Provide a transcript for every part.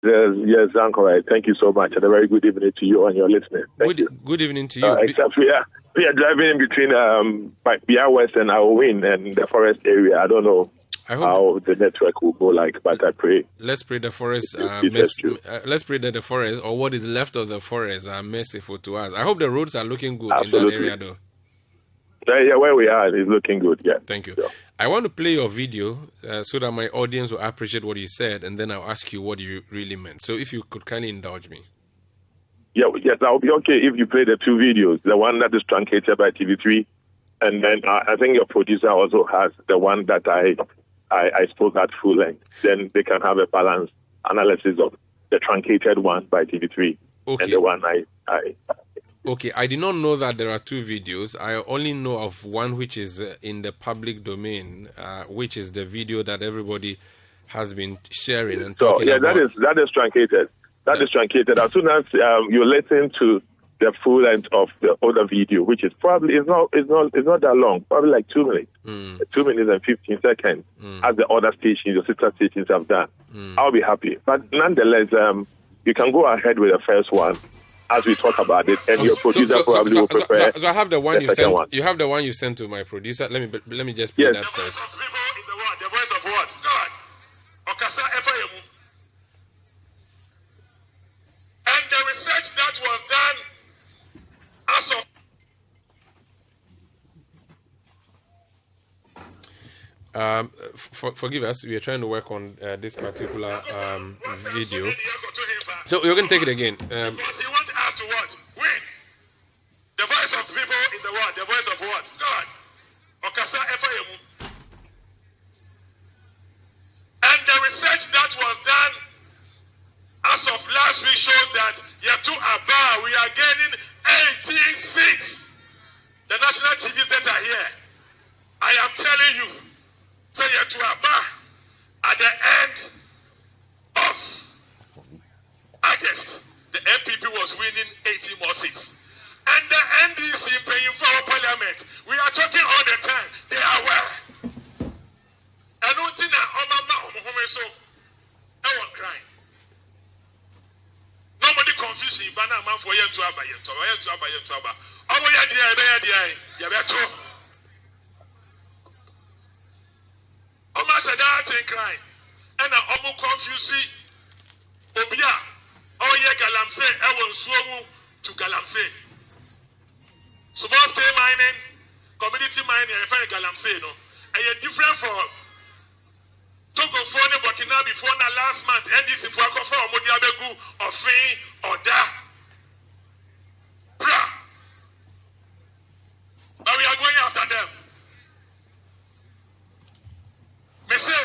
Yes, Uncle. Thank you so much, and a very good evening to you and your listeners. Good evening to you. Except we are driving in between BR West and Halloween and the forest area. I don't know how the network will go like, but I pray. Let's pray the forest. Let's pray that the forest, or what is left of the forest, are merciful to us. I hope the roads are looking good in that area, though. Yeah, where we are is looking good. Yeah. Thank you. Sure. I want to play your video so that my audience will appreciate what you said, and then I'll ask you what you really meant. So, if you could kindly indulge me. Yes, that will be okay if you play the two videos. The one that is truncated by TV3, and then I think your producer also has the one that I spoke at full length. Then they can have a balanced analysis of the truncated one by TV3 and the one I. Okay, I did not know that there are two videos. I only know of one which is in the public domain, which is the video that everybody has been sharing and talking about. That is truncated. That is truncated. As soon as you listen to the full length of the other video, which is probably it's not that long, probably like 2 minutes, 2 minutes and 15 seconds, as the other stations, the sister stations have done. I'll be happy. But nonetheless, you can go ahead with the first one as we talk about it, and your producer probably will prepare. So I have the one you sent. You have the one you sent to my producer. Let me just play that first. The voice of people is the word. The voice of what? God. Okasa Efayemu. And the research that was done as of forgive us, we are trying to work on this particular video. So you're going to take it again. Because he wants us to what? Win. The voice of people is the word. The voice of what? God. Okasa Efayemu. And the research that was done as of last week shows that Yetu Aba, we are gaining 18 seats. The national TVs that are here, I am telling you, say Yetu Aba, at the end of August, the MPP was winning 18 more seats. And the NDC paying for our parliament. We are talking all the time. They are aware. And until now, so I won't cry. Nobody confusion. Bana man for yen to aba. Omo ya dia. Omo said that thing cry. And omo confuse obia. Oh yeah, Galamsey. I will swim to Galamsey. Small scale mining, community mining, I find Galamsey, no. And you're different from Togo for the Burkina before the last month, NDC for Kofa or Modiabegu or Fin or Da. Bra. But we are going after them. Me say,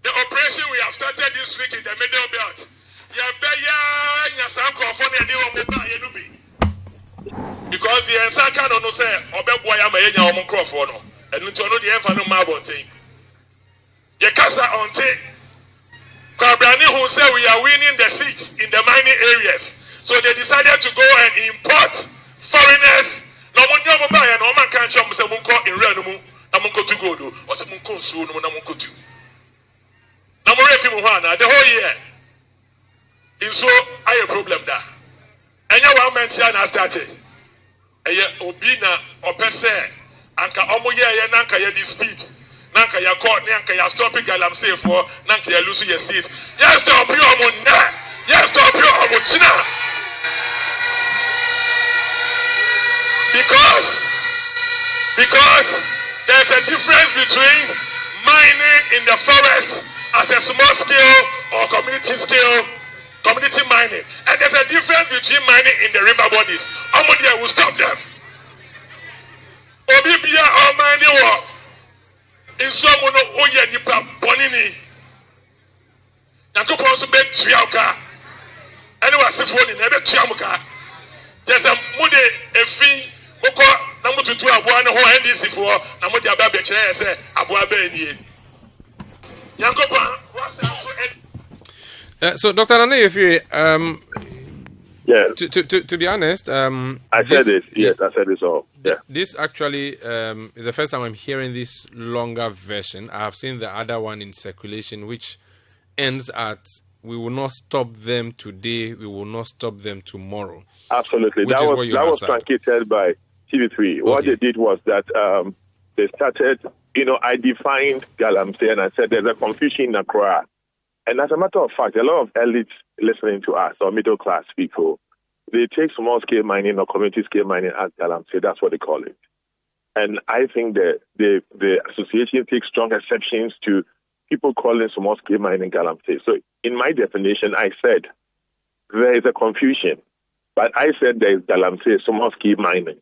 the operation we have started this week in the Middle Belt. Because the Ensaka don't say, Obeboya Mayanya Omoncrofono, and Lutono the Enfano Marbonte. Yakasa Onte. Kabrani who said we are winning the seats in the mining areas. So they decided to go and import foreigners. No one buy no man can't jump in Renumu, Namunko to go do, or some Munko soon, Namunko to. Namurefi Muhana, the whole year. In so, I have a problem there. And you want mention I started. And Obina or Pese, Anka Omoya, Nanka, ya speed. Nanka, ya caught, Nanka, ya stopping Galamsey for Nanka, ya lose your seat. Yes, stop you, Amuna. Yes, stop you, Amuchina. Because there's a difference between mining in the forest as a small scale or community scale. Community mining, and there's a difference between mining in the river bodies. Omodia will stop them. Obibia or mining war in some mono oya nipa bonini. Nakupo also bet triauka. Anyway, sifoni nebe triamuka. There's a mude efi moko namutu tu abua no ho NDC for namudi ababe chere say abua be nie. Yankopa what's so, Dr. Nana, if you yeah. To be honest, I said this. Yes, I said this all. Yeah. This actually is the first time I'm hearing this longer version. I have seen the other one in circulation, which ends at we will not stop them today, we will not stop them tomorrow. Absolutely. That was truncated by TV3. Okay. What they did was that they started, I defined Galamsey and I said there's a confusion in Accra. And as a matter of fact, a lot of elites listening to us, or middle class people, they take small-scale mining or community-scale mining as Galamsey. That's what they call it. And I think that the association takes strong exceptions to people calling small-scale mining Galamsey. So in my definition, I said there is a confusion. But I said there is Galamsey, small-scale mining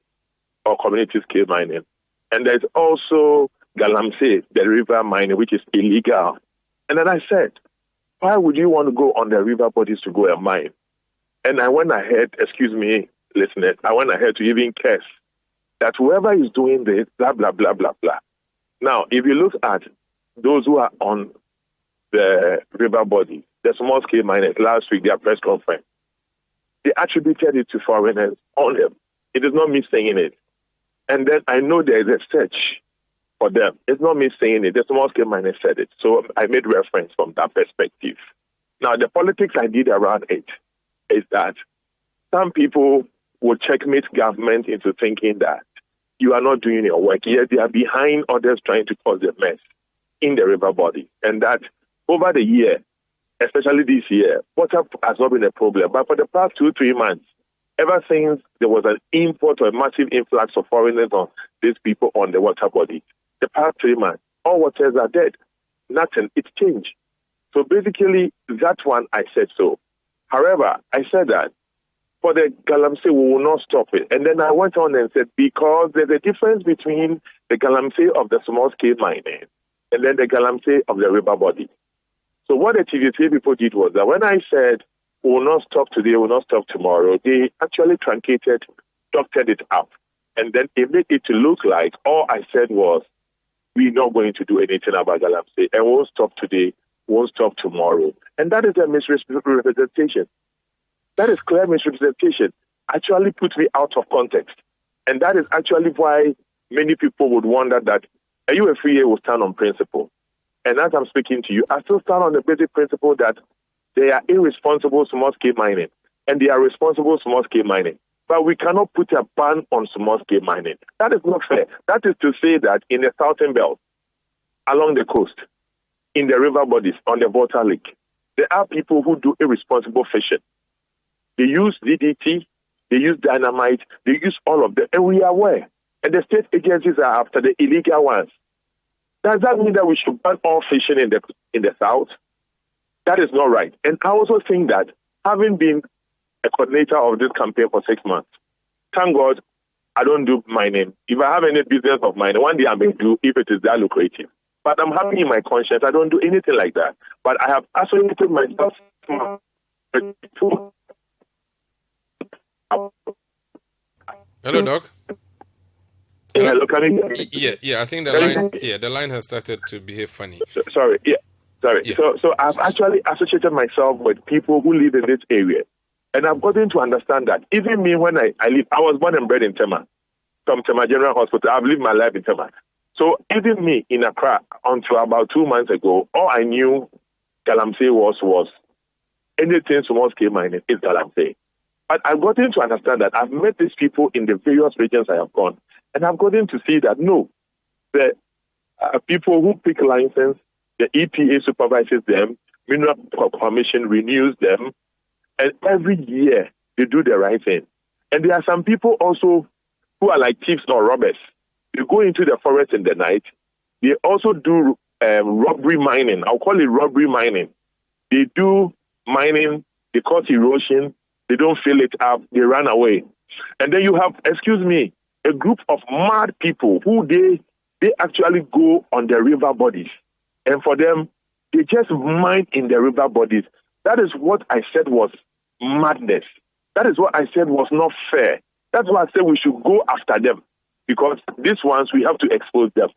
or community-scale mining. And there's also Galamsey, the river mining, which is illegal. And then I said, why would you want to go on the river bodies to go and mine? And I went ahead, excuse me, listeners, I went ahead to even curse that whoever is doing this, blah, blah, blah, blah, blah. Now, if you look at those who are on the river bodies, the small-scale miners, last week, their press conference, they attributed it to foreigners on them. It is not me saying it. And then I know there is a search for them. It's not me saying it. The small-scale miners said it. So I made reference from that perspective. Now, the politics I did around it is that some people will checkmate government into thinking that you are not doing your work. Yet they are behind others trying to cause a mess in the river body. And that over the year, especially this year, water has not been a problem. But for the past 2-3 months, ever since there was an import or a massive influx of foreigners on these people on the water body, the past 3 months, all waters are dead. Nothing. It's changed. So basically, that one, I said so. However, I said that for the Galamsey, we will not stop it. And then I went on and said, because there's a difference between the Galamsey of the small-scale mining and then the Galamsey of the river body. So what the TV3 people did was that when I said, we will not stop today, we will not stop tomorrow, they actually truncated, doctored it up. And then it made it to look like all I said was, we're not going to do anything about Galamsey, and we won't stop today, we won't stop tomorrow. And that is a misrepresentation. That is clear misrepresentation. Actually put me out of context. And that is actually why many people would wonder that, are you a free will stand on principle? And as I'm speaking to you, I still stand on the basic principle that they are irresponsible small-scale mining, and they are responsible small-scale mining. But we cannot put a ban on small-scale mining. That is not fair. That is to say that in the southern belt, along the coast, in the river bodies, on the Volta Lake, there are people who do irresponsible fishing. They use DDT, they use dynamite, they use all of them, and we are aware. And the state agencies are after the illegal ones. Does that mean that we should ban all fishing in the south? That is not right. And I also think that having been a coordinator of this campaign for 6 months, thank God I don't do mining. If I have any business of mining, one day I may do if it is that lucrative. But I'm happy in my conscience. I don't do anything like that. But I have associated myself. Hello, Doc. Hello, can you hear me? Yeah. I think the line has started to behave funny. Sorry. Yeah. So I've actually associated myself with people who live in this area. And I've gotten to understand that even me, when I live, I was born and bred in Tema, from Tema General Hospital. I've lived my life in Tema. So even me in Accra, until about 2 months ago, all I knew Galamsey was anything small-scale mining is Galamsey. But I've gotten to understand that I've met these people in the various regions I have gone, and I've gotten to see that, no, the people who pick license, the EPA supervises them, Mineral Commission renews them, and every year they do the right thing. And there are some people also who are like thieves or robbers. They go into the forest in the night. They also do robbery mining. I'll call it robbery mining. They do mining, they cause erosion, they don't fill it up, they run away. And then you have, a group of mad people who they actually go on the river bodies. And for them, they just mine in the river bodies. That is what I said was madness. That is what I said was not fair. That's why I said we should go after them. Because these ones, we have to expose them.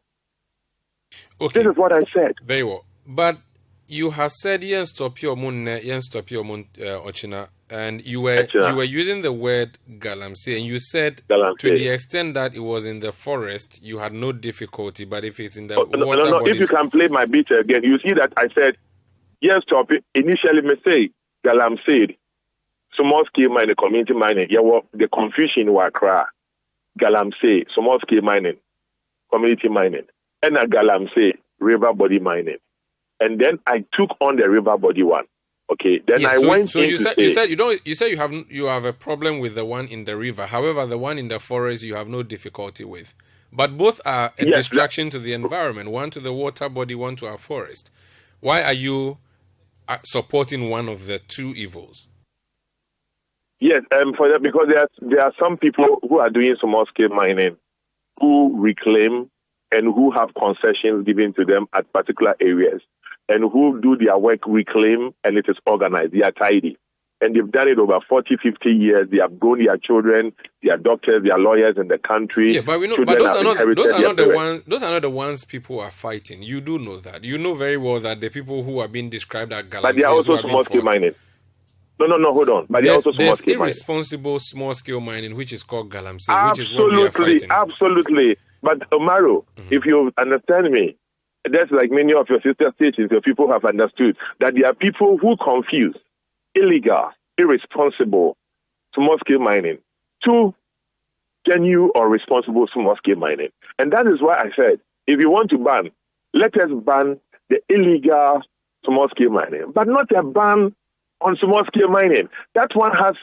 Okay. This is what I said. Very well. But you have said, stop your Ochina, and you were using the word Galamsey, and you said Galamsey. To the extent that it was in the forest, you had no difficulty, but if it's in the water no. bodies... If you can play my beat again, you see that I said yes, stop it. Initially, me say, Galamsey, small scale mining, community mining. Yeah, well, the confusion was Accra. Galamsey, small scale mining, community mining, and a Galamsey, river body mining. And then I took on the river body one. Okay, then I went. So you said you have a problem with the one in the river. However, the one in the forest you have no difficulty with. But both are a distraction to the environment. One to the water body, one to our forest. Why are you supporting one of the two evils? Yes, because there are some people who are doing small scale mining who reclaim and who have concessions given to them at particular areas, and who do their work reclaim, and it is organized. They are tidy. And they've done it over 40, 50 years. They have grown their children, their doctors, their lawyers in the country. Yeah, but we know, but those are not the ones people are fighting. You do know that. You know very well that the people who are being described as Galamsey, but they are also small-scale mining. No, hold on. But they are also small-scale mining. There's irresponsible small-scale mining, which is called Galamsey, which is what we are fighting. Absolutely. But, Omaro, if you understand me, that's like many of your sister stations, your people have understood that there are people who confuse illegal, irresponsible small-scale mining to genuine or responsible small-scale mining. And that is why I said, if you want to ban, let us ban the illegal small-scale mining, but not a ban on small-scale mining. That one has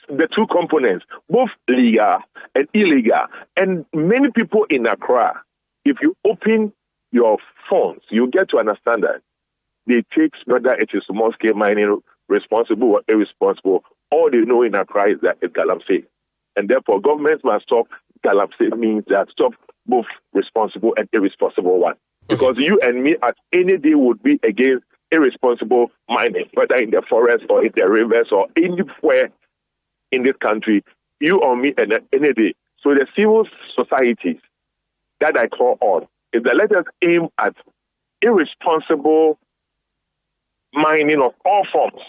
the two components, both legal and illegal. And many people in Accra, if you open your phones, you get to understand that they take whether it is small-scale mining, responsible or irresponsible. All they know in Accra is that it's Galamsey. And therefore, governments must stop Galamsey, means that stop both responsible and irresponsible one. Because you and me at any day would be against irresponsible mining, whether in the forest or in the rivers or anywhere in this country, you or me and any day. So the civil societies that I call on is that let us aim at irresponsible mining of all forms.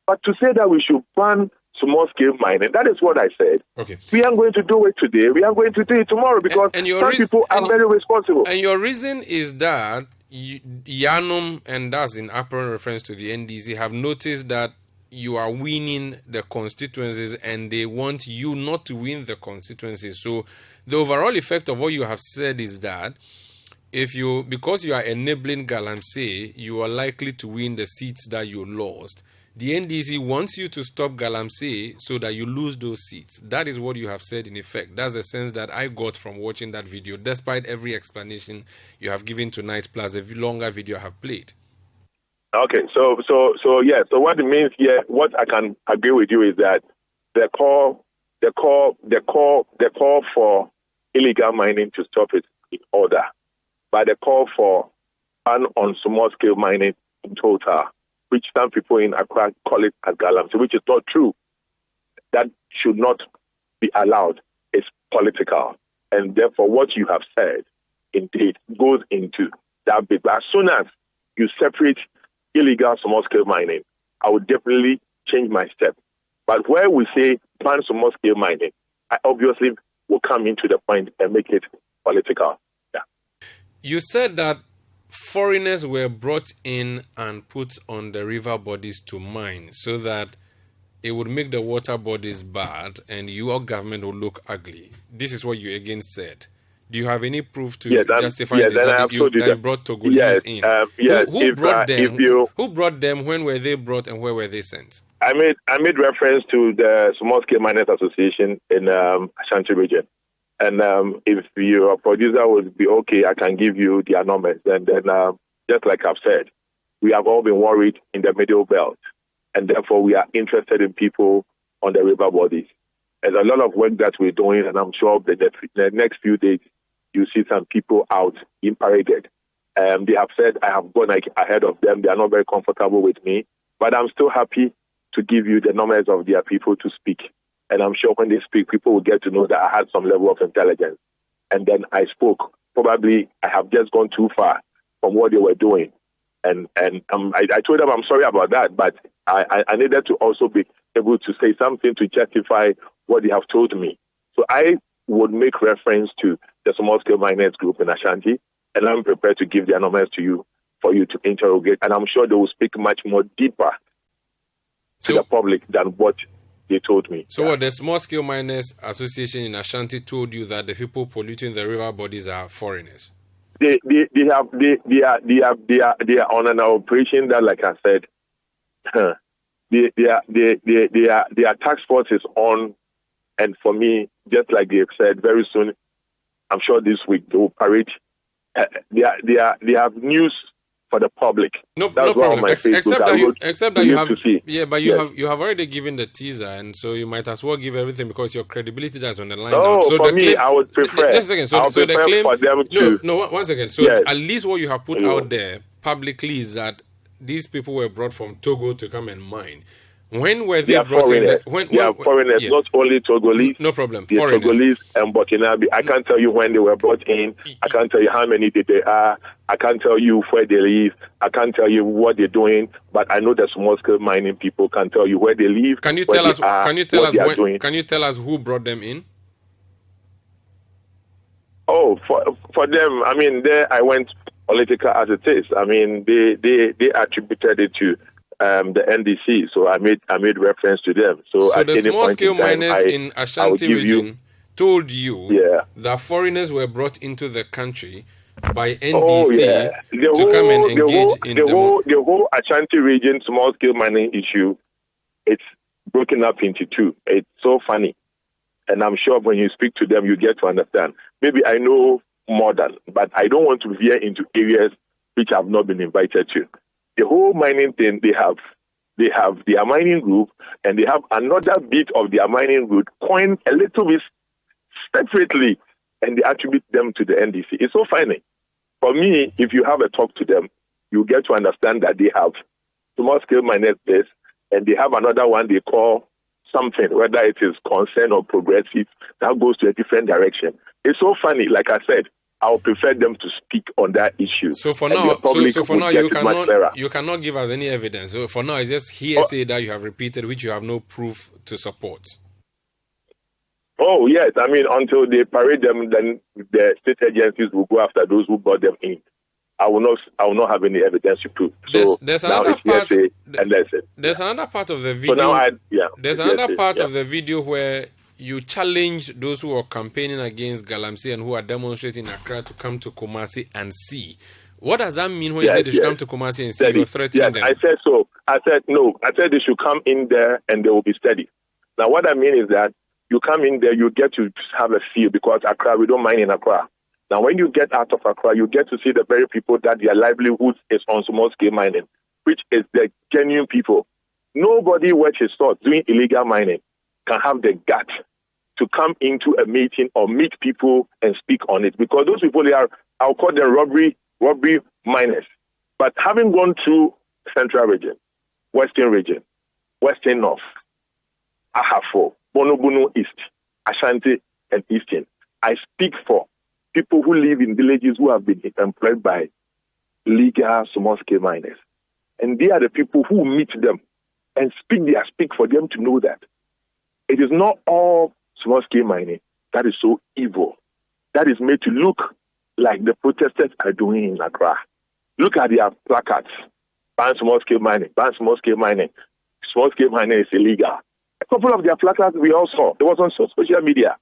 But to say that we should ban small-scale mining, that is what I said. Okay. We are going to do it today. We are going to do it tomorrow because some people are very responsible. And your reason is that Yanum, and that's in apparent reference to the NDC, have noticed that you are winning the constituencies and they want you not to win the constituencies. So the overall effect of what you have said is that because you are enabling Galamsey, you are likely to win the seats that you lost. The NDC wants you to stop Galamsey so that you lose those seats. That is what you have said in effect. That's the sense that I got from watching that video, despite every explanation you have given tonight, plus a longer video I have played. Okay, so what it means here, what I can agree with you is that the call for illegal mining to stop it in order, but the call for ban on small-scale mining in total, which some people in Accra call it as Galamsey, which is not true. That should not be allowed. It's political. And therefore, what you have said, indeed, goes into that bit. But as soon as you separate illegal small-scale mining, I would definitely change my step. But where we say ban small-scale mining, I obviously will come into the point and make it political. Yeah. You said that foreigners were brought in and put on the river bodies to mine so that it would make the water bodies bad and your government would look ugly. This is what you again said. Do you have any proof to justify this? That you brought Togolese in? Who brought them? Who brought them? When were they brought and where were they sent? I made reference to the Small Scale Miners Association in Ashanti region. And if your producer would be okay, I can give you their numbers. And then, just like I've said, we have all been worried in the Middle Belt. And therefore, we are interested in people on the river bodies. There's a lot of work that we're doing, and I'm sure that the next few days, you see some people out in paraded. They have said I have gone ahead of them. They are not very comfortable with me. But I'm still happy to give you the numbers of their people to speak. And I'm sure when they speak, people will get to know that I had some level of intelligence. And then I spoke. Probably I have just gone too far from what they were doing. And I told them I'm sorry about that, but I needed to also be able to say something to justify what they have told me. So I would make reference to the Small Scale Miners Group in Ashanti, and I'm prepared to give their numbers to you for you to interrogate, and I'm sure they will speak much more deeper to the public than what they told me. So what the Small Scale Miners Association in Ashanti told you that the people polluting the river bodies are foreigners? They are on an operation that, like I said, their task force is on, and for me, just like they've said, very soon, I'm sure this week they will parade. They have news for the public. No problem. Except that you have, but you have already given the teaser, and so you might as well give everything because your credibility is on the line. No, so for me, I would prefer. Just a second. So the claim for them to. No, one second. So at least what you have put out there publicly is that these people were brought from Togo to come and mine. When were they brought in? They are foreigners, not only Togolese. No problem. Foreigners. Togolese and Burkinabe. I can't tell you when they were brought in. I can't tell you how many they are. I can't tell you where they live. I can't tell you what they're doing. But I know the small scale mining people can tell you where they live. Can you tell us? Can you tell us who brought them in? Oh, for them, I mean, there I went political as it is. I mean, they attributed it to the NDC, so I made reference to them. So at the any small point scale in time, miners in Ashanti region told you that foreigners were brought into the country by NDC to come and engage in the whole Ashanti region small scale mining issue. It's broken up into two. It's so funny, and I'm sure when you speak to them, you get to understand. Maybe I know more than, but I don't want to veer into areas which I've not been invited to. The whole mining thing, they have their mining group, and they have another bit of their mining group coined a little bit separately, and they attribute them to the NDC. It's so funny. For me, if you have a talk to them, you get to understand that they have small scale miners base, and they have another one they call something, whether it is concern or progressive, that goes to a different direction. It's so funny. Like I said, I would prefer them to speak on that issue. So for now, you cannot give us any evidence. So for now, it's just hearsay that you have repeated, which you have no proof to support. Oh yes, I mean until they parade them, then the state agencies will go after those who brought them in. I will not have any evidence to prove. So there's now another it's hearsay, and that's it. There's another part of the video. So now there's another part of the video where you challenge those who are campaigning against Galamsey and who are demonstrating in Accra to come to Kumasi and see. What does that mean when you say they should come to Kumasi and see? You're threatening them. I said so. I said no. I said they should come in there and they will be steady. Now what I mean is that you come in there, you get to have a feel, because Accra, we don't mine in Accra. Now when you get out of Accra, you get to see the very people that their livelihood is on small scale mining, which is the genuine people. Nobody which is thought doing illegal mining can have the gut to come into a meeting or meet people and speak on it, because those people, I'll call them robbery miners. But having gone through Central region, Western region, Western North, Ahafo, Bono East, Ashanti and Eastern, I speak for people who live in villages who have been employed by legal small-scale miners. And they are the people who meet them and speak for them to know that it is not all small-scale mining that is so evil, that is made to look like the protesters are doing in Accra. Look at their placards. Ban small-scale mining, ban small-scale mining. Small-scale mining is illegal. A couple of their placards we all saw. It was on social media.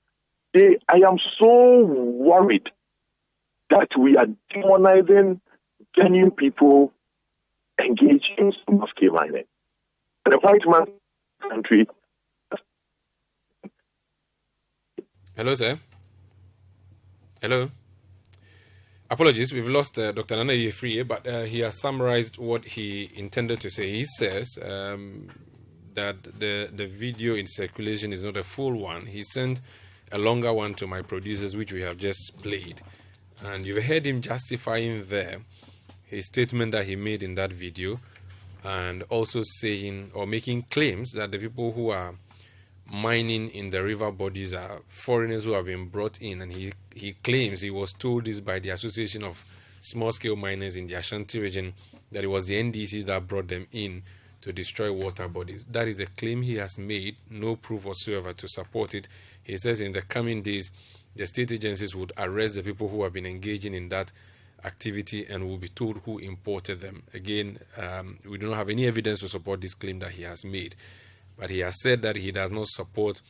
I am so worried that we are demonizing genuine people engaged in small-scale mining. The white man country. Hello, sir. Hello. Apologies, we've lost Dr. Nana Yefrie, but he has summarized what he intended to say. He says that the video in circulation is not a full one. He sent a longer one to my producers, which we have just played. And you've heard him justifying there his statement that he made in that video, and also saying or making claims that the people who are mining in the river bodies are foreigners who have been brought in. And he claims he was told this by the Association of Small-Scale Miners in the Ashanti region, that it was the NDC that brought them in to destroy water bodies. That is a claim he has made, no proof whatsoever to support it. He says in the coming days, the state agencies would arrest the people who have been engaging in that activity and will be told who imported them. Again, we do not have any evidence to support this claim that he has made, but he has said that he does not support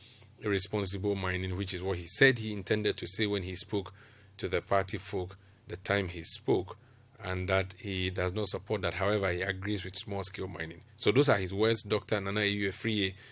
irresponsible mining, which is what he said he intended to say when he spoke to the party folk the time he spoke, and that he does not support that. However, he agrees with small-scale mining. So those are his words. Dr. Nana Iyuefriye